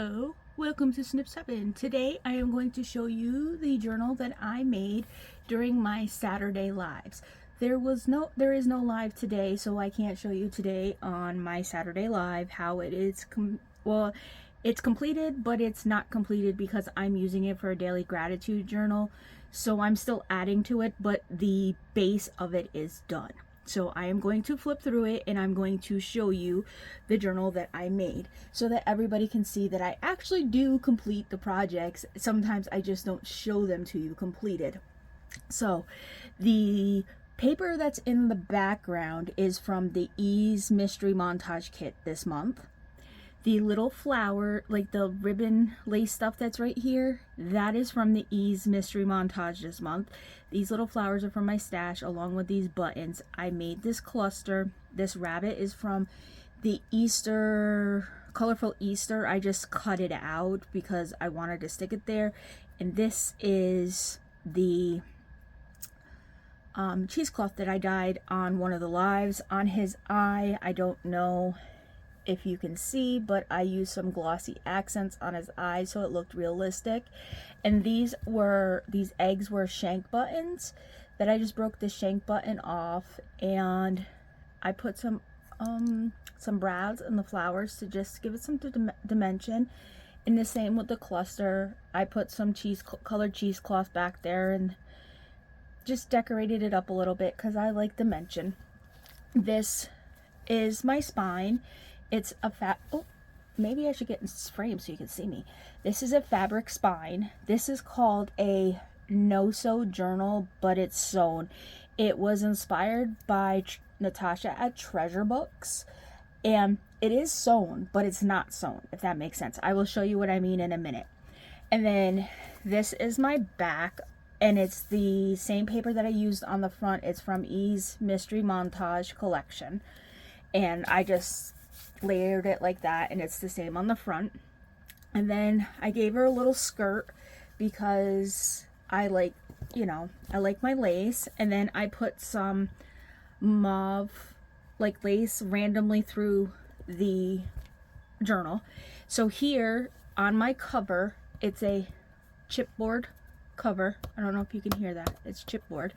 Hello, welcome to Snip 7. Today I am going to show you the journal that I made during my Saturday lives. There is no live today, so I can't show you today on my Saturday live how it is it's completed, but it's not completed because I'm using it for a daily gratitude journal. So I'm still adding to it, but the base of it is done. So I am going to flip through it and I'm going to show you the journal that I made so that everybody can see that I actually do complete the projects. Sometimes I just don't show them to you completed. So the paper that's in the background is from the Ease Mystery Montage Kit this month. The little flower, like the ribbon lace stuff that's right here, that is from the Ease Mystery Montage this month. These little flowers are from my stash along with these buttons. I made this cluster. This rabbit is from the Easter, Colorful Easter. I just cut it out because I wanted to stick it there. And this is the cheesecloth that I dyed on one of the lives. On his eye, I don't know if you can see, but I used some glossy accents on his eyes so it looked realistic. And these eggs were shank buttons that I just broke the shank button off, and I put some brows in the flowers to just give it some dimension. And the same with the cluster. I put some colored cheesecloth back there and just decorated it up a little bit because I like dimension. This is my spine. It's a maybe I should get in frame so you can see me. This is a fabric spine. This is called a no-sew journal, but it's sewn. It was inspired by Natasha at Treasure Books, and it is sewn, but it's not sewn, if that makes sense. I will show you what I mean in a minute. And then this is my back, and it's the same paper that I used on the front. It's from Ease Mystery Montage Collection, and I just layered it like that, and it's the same on the front. And then I gave her a little skirt because I like my lace. And then I put some mauve like lace randomly through the journal. So here on my cover, it's a chipboard cover. I don't know if you can hear that. It's chipboard.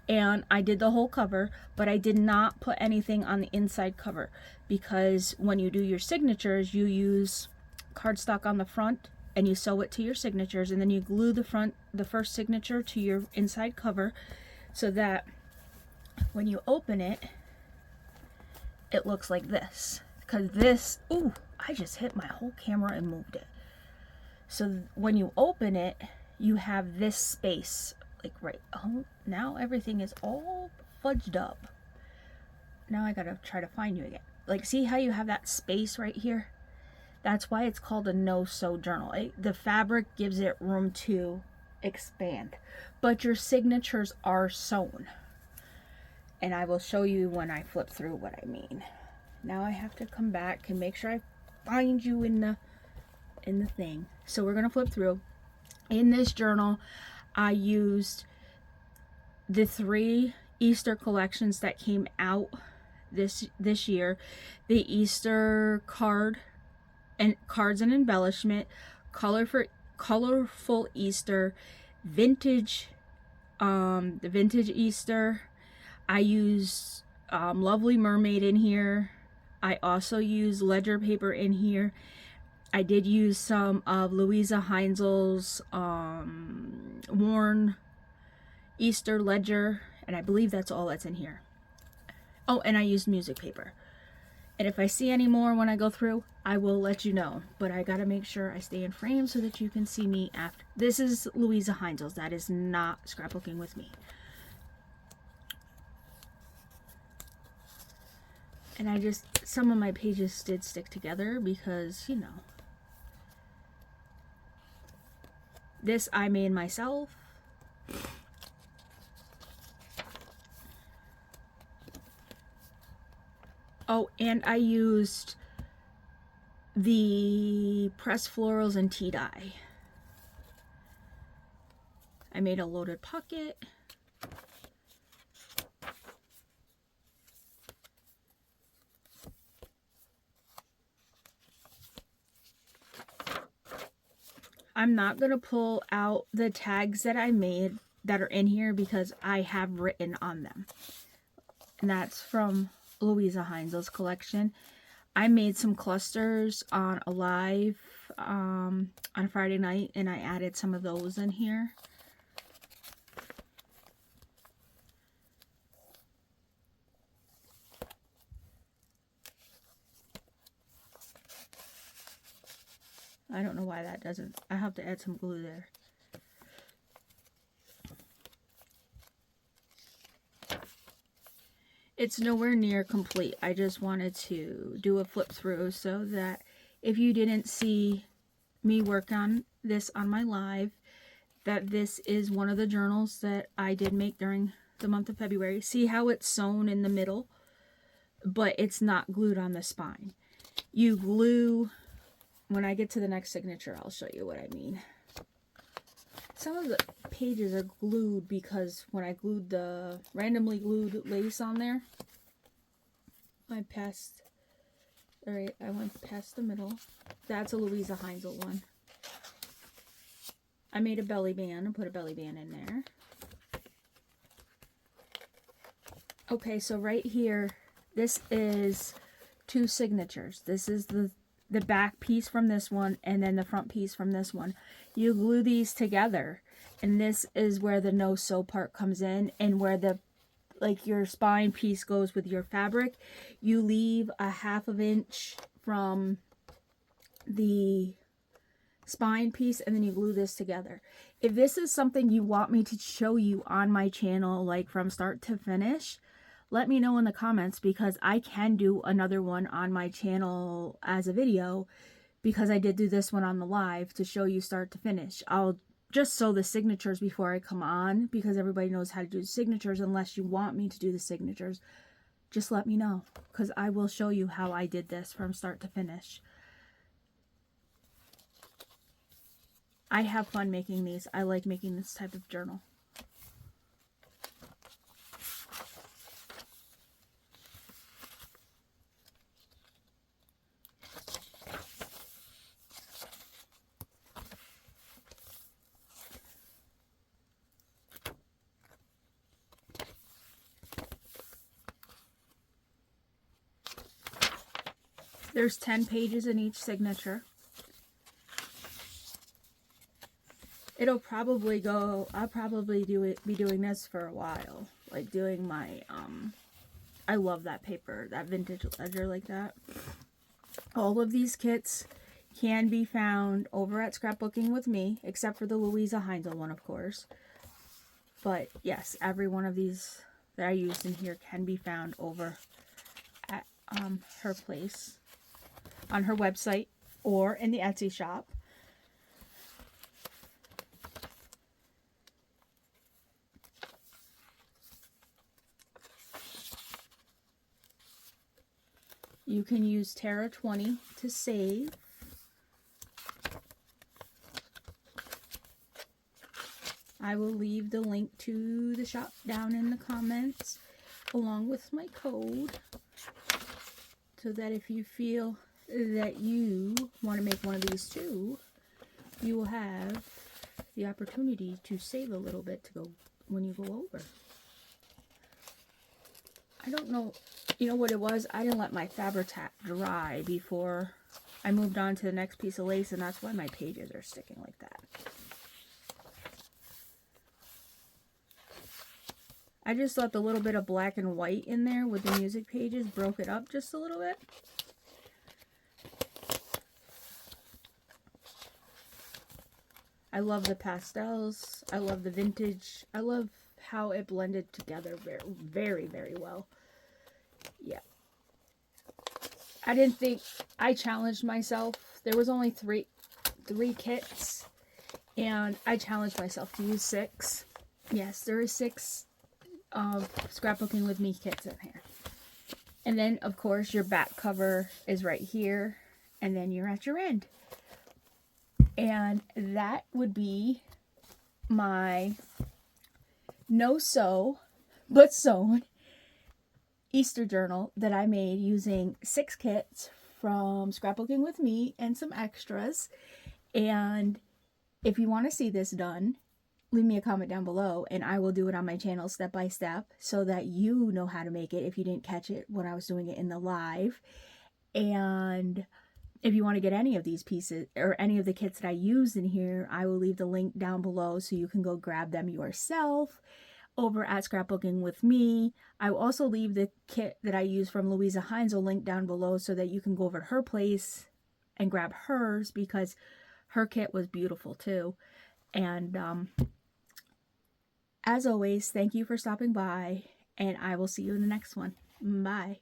And I did the whole cover, but I did not put anything on the inside cover because when you do your signatures, you use cardstock on the front and you sew it to your signatures, and then you glue the first signature to your inside cover so that when you open it, it looks like this. Because this, ooh, I just hit my whole camera and moved it. So when you open it, you have this space. Like right, oh, now everything is all fudged up. Now I gotta try to find you again. Like, see how you have that space right here? That's why it's called a no-sew journal. The fabric gives it room to expand, but your signatures are sewn. And I will show you when I flip through what I mean. Now I have to come back and make sure I find you in the thing. So we're gonna flip through. In this journal, I used the 3 Easter collections that came out this year. The Easter cards and embellishment, colorful Easter, vintage, the vintage Easter. I used Lovely Mermaid in here. I also used ledger paper in here. I did use some of Luise Heinzl's worn Easter ledger, and I believe that's all that's in here. Oh, and I used music paper. And if I see any more when I go through, I will let you know. But I gotta make sure I stay in frame so that you can see me after. This is Luise Heinzl's. That is not scrapbooking with me. And some of my pages did stick together because, you know. This I made myself. Oh, and I used the pressed florals and tea dye. I made a loaded pocket. I'm not going to pull out the tags that I made that are in here because I have written on them. And that's from Luise Heinzl's collection. I made some clusters on a live on Friday night, and I added some of those in here. I don't know why that doesn't. I have to add some glue there. It's nowhere near complete. I just wanted to do a flip through so that if you didn't see me work on this on my live, that this is one of the journals that I did make during the month of February. See how it's sewn in the middle, but it's not glued on the spine. You glue, when I get to the next signature, I'll show you what I mean. Some of the pages are glued because when I glued the randomly glued lace on there, I went past the middle. That's a Luise Heinzl one. I made a belly band and put a belly band in there. Okay, so right here, this is 2 signatures. This is the back piece from this one and then the front piece from this one. You glue these together, and this is where the no sew part comes in, and where the your spine piece goes with your fabric. You leave a 1/2 inch from the spine piece, and then you glue this together. If this is something you want me to show you on my channel, like from start to finish, let me know in the comments, because I can do another one on my channel as a video, because I did do this one on the live to show you start to finish. I'll just sew the signatures before I come on, because everybody knows how to do the signatures. Unless you want me to do the signatures, just let me know, because I will show you how I did this from start to finish. I have fun making these. I like making this type of journal. There's 10 pages in each signature. It'll probably go, I'll probably be doing this for a while. Like doing my, I love that paper, that vintage ledger like that. All of these kits can be found over at Scrapbooking with Me, except for the Luise Heinzl one, of course. But yes, every one of these that I used in here can be found over at her place, on her website, or in the Etsy shop. You can use Terra 20 to save. I will leave the link to the shop down in the comments, along with my code, so that if you feel that you want to make one of these too, you will have the opportunity to save a little bit to go when you go over. I don't know, you know what it was? I didn't let my Fabri-Tac dry before I moved on to the next piece of lace, and that's why my pages are sticking like that. I just left a little bit of black and white in there with the music pages, broke it up just a little bit. I love the pastels. I love the vintage. I love how it blended together very, very well. Yeah. I didn't think, I challenged myself. There was only three kits, and I challenged myself to use 6. Yes, there are 6 of Scrapbooking with Me kits in here. And then, of course, your back cover is right here, and then you're at your end. And that would be my no sew, but sewn Easter journal that I made using 6 kits from Scrapbooking with Me and some extras. And If you want to see this done, leave me a comment down below and I will do it on my channel step by step so that you know how to make it if you didn't catch it when I was doing it in the live. And if you want to get any of these pieces or any of the kits that I used in here, I will leave the link down below so you can go grab them yourself over at Scrapbooking with Me. I will also leave the kit that I use from Luise Heinzl link down below so that you can go over to her place and grab hers, because her kit was beautiful too. And as always, thank you for stopping by, and I will see you in the next one. Bye.